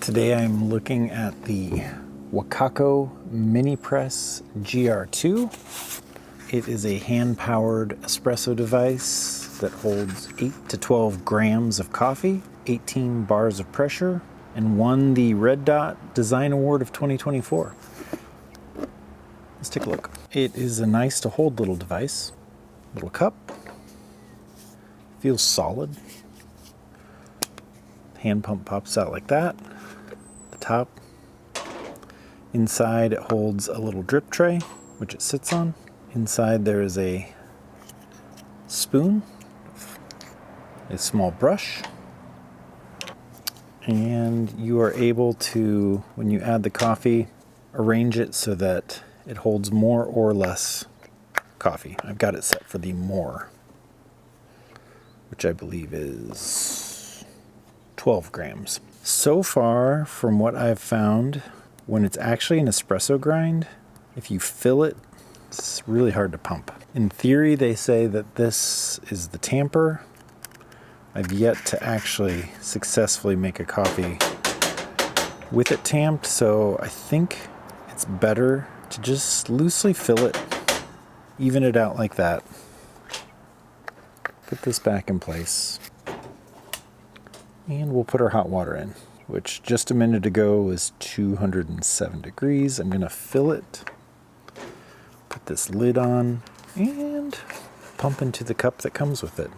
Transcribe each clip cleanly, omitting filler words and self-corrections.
Today I'm looking at the Wacaco MiniPresso GR2. It is a hand-powered espresso device that holds 8 to 12 grams of coffee, 18 bars of pressure, and won the Red Dot Design Award of 2024. Let's take a look. It is a nice to hold little device. Little cup. Feels solid. Hand pump pops out like that. The top. Inside it holds a little drip tray, which it sits on. Inside there is a spoon, a small brush, and you are able to, when you add the coffee, arrange it so that it holds more or less coffee. I've got it set for the more, which I believe is 12 grams. So far, from what I've found, when it's actually an espresso grind, if you fill it, it's really hard to pump. In theory, they say that this is the tamper. I've yet to actually successfully make a coffee with it tamped, so I think it's better to just loosely fill it, even it out like that. Put this back in place. And we'll put our hot water in, which just a minute ago was 207 degrees. I'm gonna fill it, put this lid on, and pump into the cup that comes with it.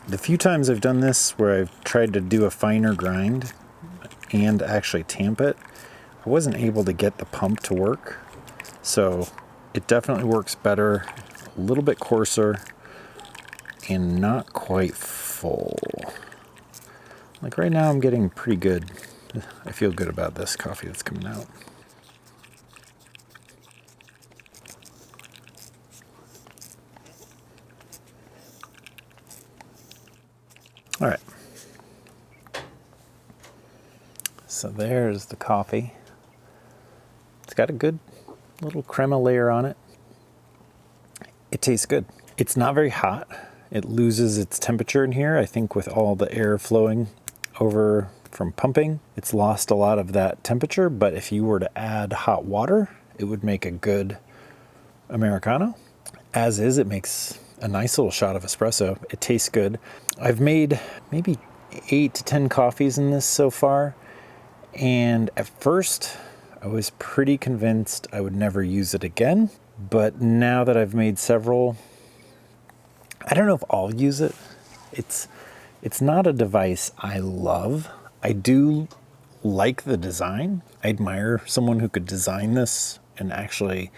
The few times I've done this where I've tried to do a finer grind and actually tamp it, I wasn't able to get the pump to work. So it definitely works better, a little bit coarser, and not quite full. Like right now I'm getting pretty good. I feel good about this coffee that's coming out. All right. So there's the coffee. It's got a good little crema layer on it. It tastes good. It's not very hot. It loses its temperature in here. I think with all the air flowing over from pumping, it's lost a lot of that temperature. But if you were to add hot water, it would make a good Americano. As is, it makes a nice little shot of espresso. It tastes good. I've made maybe 8 to 10 coffees in this so far. And at first, I was pretty convinced I would never use it again. But now that I've made several, I don't know if I'll use it. It's not a device I love. I do like the design. I admire someone who could design this and actually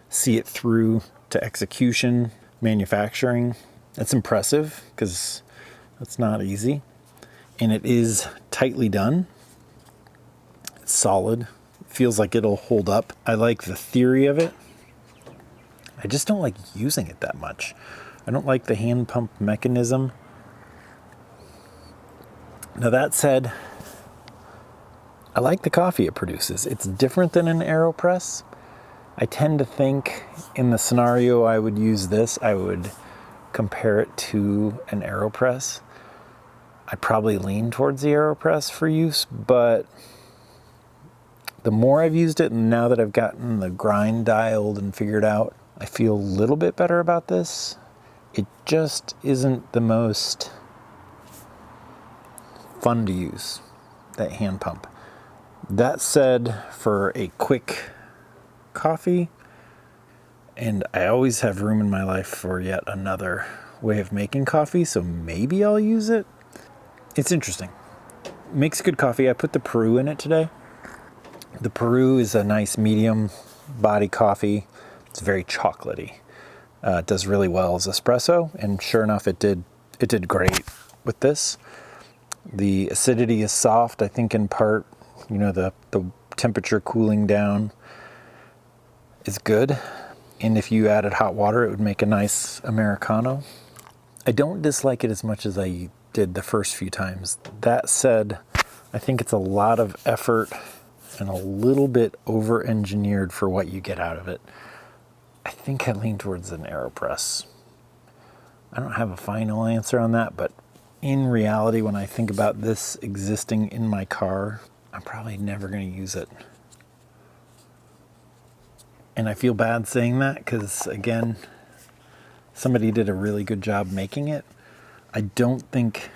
see it through to execution, manufacturing. That's impressive because that's not easy. And it is tightly done. It's solid. It feels like it'll hold up. I like the theory of it. I just don't like using it that much. I don't like the hand pump mechanism. Now that said, I like the coffee it produces. It's different than an AeroPress. I tend to think in the scenario I would use this, I would compare it to an AeroPress. I'd probably lean towards the AeroPress for use, but the more I've used it and now that I've gotten the grind dialed and figured out, I feel a little bit better about this. It just isn't the most fun to use, that hand pump. That said, for a quick coffee, and I always have room in my life for yet another way of making coffee, so maybe I'll use it. It's interesting. Makes good coffee. I put the Peru in it today. The Peru is a nice medium body coffee. It's very chocolatey. It does really well as espresso, and sure enough, it did great with this. The acidity is soft, I think in part, the temperature cooling down is good. And if you added hot water, it would make a nice Americano. I don't dislike it as much as I did the first few times. That said, I think it's a lot of effort and a little bit over-engineered for what you get out of it. I think I lean towards an AeroPress. I don't have a final answer on that, but in reality, when I think about this existing in my car, I'm probably never going to use it. And I feel bad saying that because, again, somebody did a really good job making it. I don't think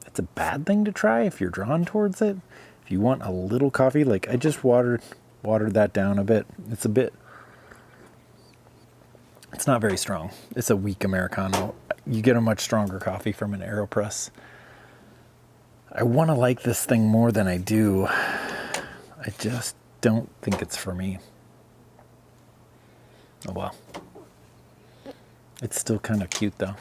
it's a bad thing to try if you're drawn towards it. If you want a little coffee, like I just watered that down a bit. It's not very strong. It's a weak Americano. You get a much stronger coffee from an AeroPress. I want to like this thing more than I do. I just don't think it's for me. Oh well. It's still kind of cute though.